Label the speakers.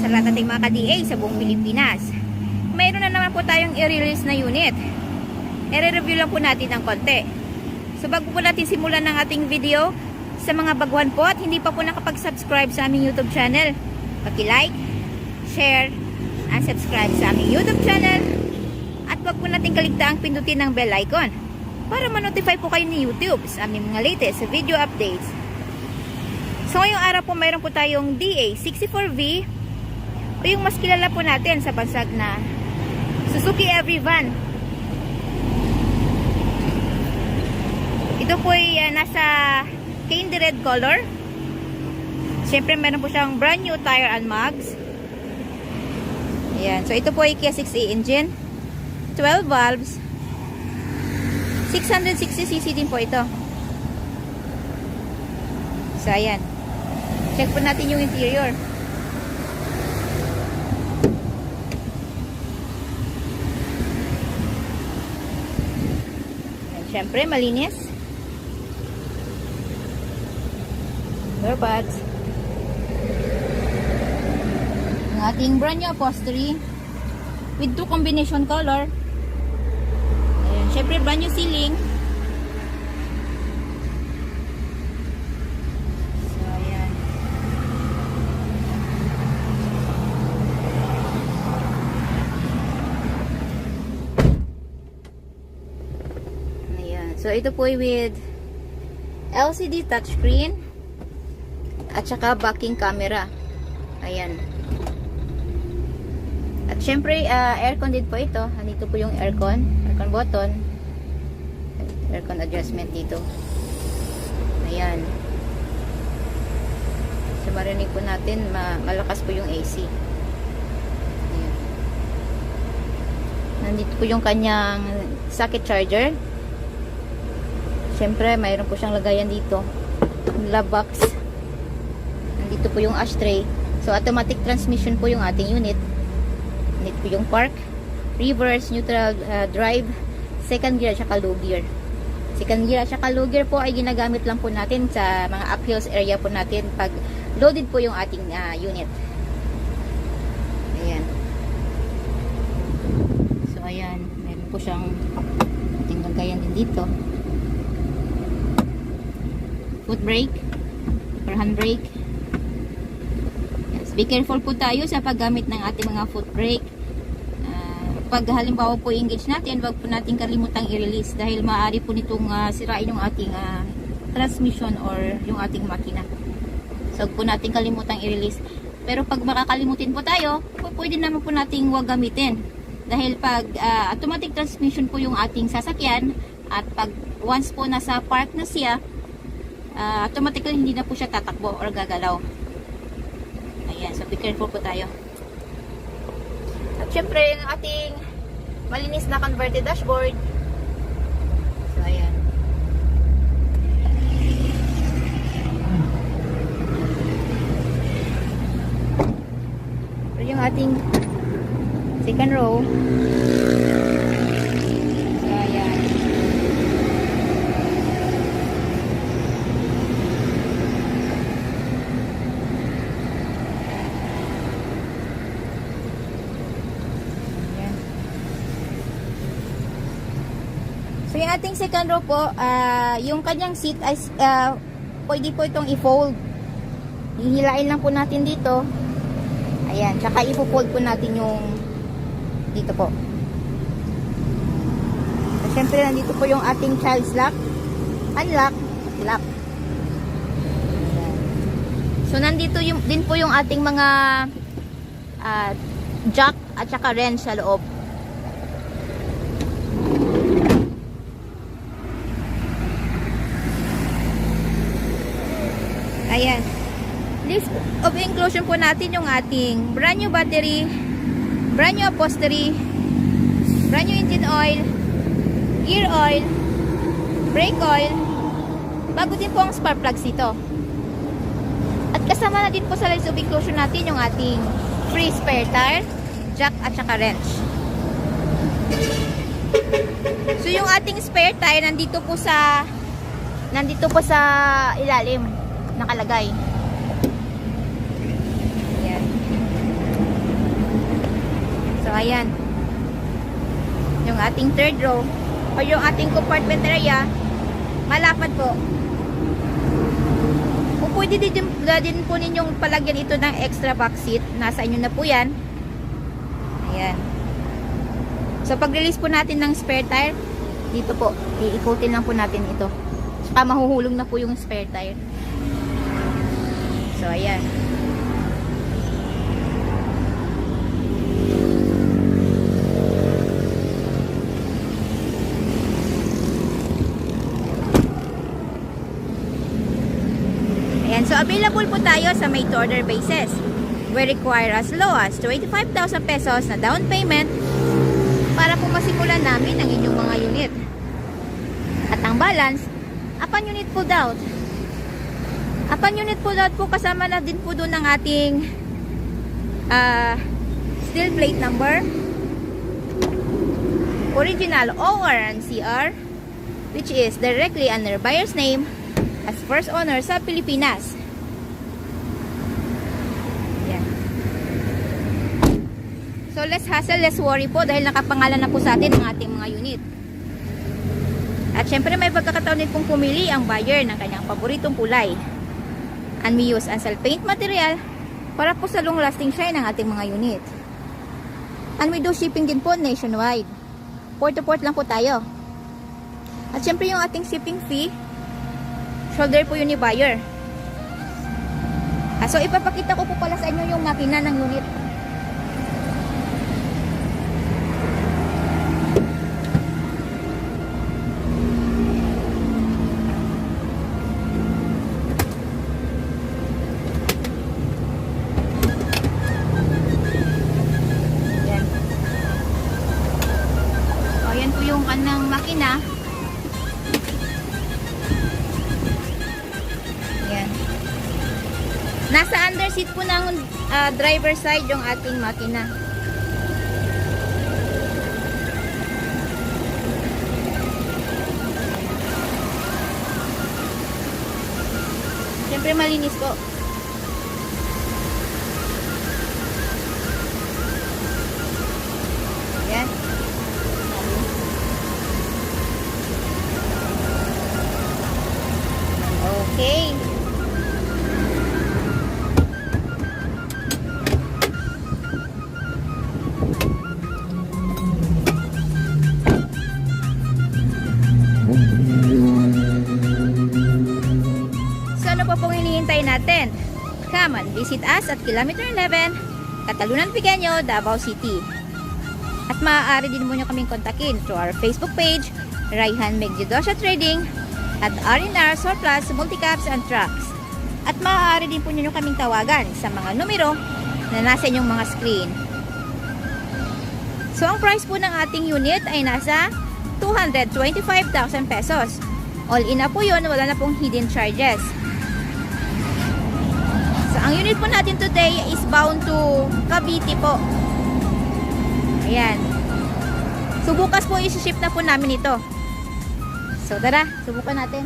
Speaker 1: sa lahat ng mga ka-DA sa buong Pilipinas. Mayroon na naman po tayong i-release na unit. I-review lang po natin ng konti. So bago po natin simulan ng ating video, sa mga baguhan po at hindi pa po nakapag-subscribe sa aming YouTube channel, paki-like, share, and subscribe sa aming YouTube channel. At wag po natin kaligtaang pindutin ng bell icon para ma-notify po kayo ni YouTube sa aming mga latest video updates. So ngayong araw po mayroon po tayong DA64V o yung mas kilala po natin sa bansag na Suzuki Every Van. Ito po ay nasa candy red color. Siyempre meron po siyang brand new tire and mags. Ayan. So ito po ay Kia 6e engine, 12 valves, 660cc din po ito. So ayan, check po natin yung interior. Ayan, siyempre malinis. Door pads. Ang ating brand new upholstery with 2 combination color. Ayan, syempre brand new ceiling. So ayan. Ayan. So ito po ay with LCD touchscreen at saka backing camera. Ayan. At syempre, aircon din po ito. Nandito po yung aircon button. Aircon adjustment dito. Ayan. So, marinig po natin, malakas po yung AC. Ayan. Nandito po yung kanyang socket charger. Syempre, mayroon po siyang lagayan dito. Glove box. Dito po yung ashtray. So, automatic transmission po yung ating unit. Dito po yung park, reverse, neutral, drive, second gear, at saka low gear. Second gear at saka low gear po ay ginagamit lang po natin sa mga uphills area po natin pag loaded po yung ating unit. Ayan. So, ayan. Meron po siyang ating lagayan din dito. Foot brake or handbrake. Be careful po tayo sa paggamit ng ating mga foot brake. Pag halimbawa po i-engage natin, wag po natin kalimutang i-release dahil maaari po nitong sirain yung ating transmission or yung ating makina. So wag po natin kalimutang i-release. Pero pag makakalimutin po tayo, pwede naman po nating wag gamitin. Dahil pag automatic transmission po yung ating sasakyan at pag once po nasa park na siya, automatically hindi na po siya tatakbo or gagalaw. Ayan, so be careful po tayo. At syempre, yung ating malinis na converted dashboard. So, ayan. So, yung ating second row. So, ayan. So, yung ating second row po, yung kanyang seat ay pwede po itong i-fold. Hihilain lang po natin dito. Ayan, tsaka i-fold po natin yung dito po. So, syempre, nandito po yung ating child's lock, unlock, lock. Ayan. So, nandito din po yung ating mga jack at saka wrench sa loob. Ayan. List of inclusion po natin yung ating brand new battery, brand new upholstery, brand new engine oil, gear oil, brake oil, bago din po ang spark plugs nito. At kasama na din po sa list of inclusion natin yung ating free spare tire, jack at saka wrench. So yung ating spare tire nandito po sa ilalim nakalagay. Ayan. So, ayan. Yung ating third row o yung ating compartment area, malapad po. Kung pwede din po ninyong palagyan ito ng extra box seat, nasa inyo na po yan. Ayan. So, pag-release po natin ng spare tire, dito po, iikutin lang po natin ito. Saka mahuhulog na po yung spare tire. So, ayan. Ayan. So, available po tayo sa made-to-order basis. We require as low as 25,000 pesos na down payment para po masimulan namin ang inyong mga unit. At ang balance, upon unit pulled out. Upon unit pulled out po, kasama na din po doon ng ating steel plate number, original OR and CR, which is directly under buyer's name as first owner sa Pilipinas. Yan. So, less hassle, less worry po dahil nakapangalan na po sa atin ang ating mga unit. At syempre may pagkakataon din pong pumili ang buyer ng kanyang paboritong kulay. And we use Ansel paint material para po sa long lasting shine ng ating mga unit. And we do shipping din po nationwide. Port to port lang po tayo. At syempre yung ating shipping fee, shoulder po yun ni buyer. So ipapakita ko po pala sa inyo yung makina ng unit. Yung kanang makina. Yan. Nasa under seat po ng driver side yung ating makina. Siyempre malinis po. Yan. Okay. So ano po pong hinihintay natin? Come and visit us at Kilometer 11, Catalunan Pequeño, Davao City. At maaari din mo nyo kaming kontakin through our Facebook page, Raihan Megdodosha Trading, at R&R Surplus Multicaps and Trucks. At maaari din po ninyo kaming tawagan sa mga numero na nasa inyong mga screen. So, ang price po ng ating unit ay nasa 225,000 pesos. All in na po yun, wala na pong hidden charges. So, ang unit po natin today is bound to Cavite po. Ayan. So, bukas po isi-ship na po namin ito. So, tara, subukan natin.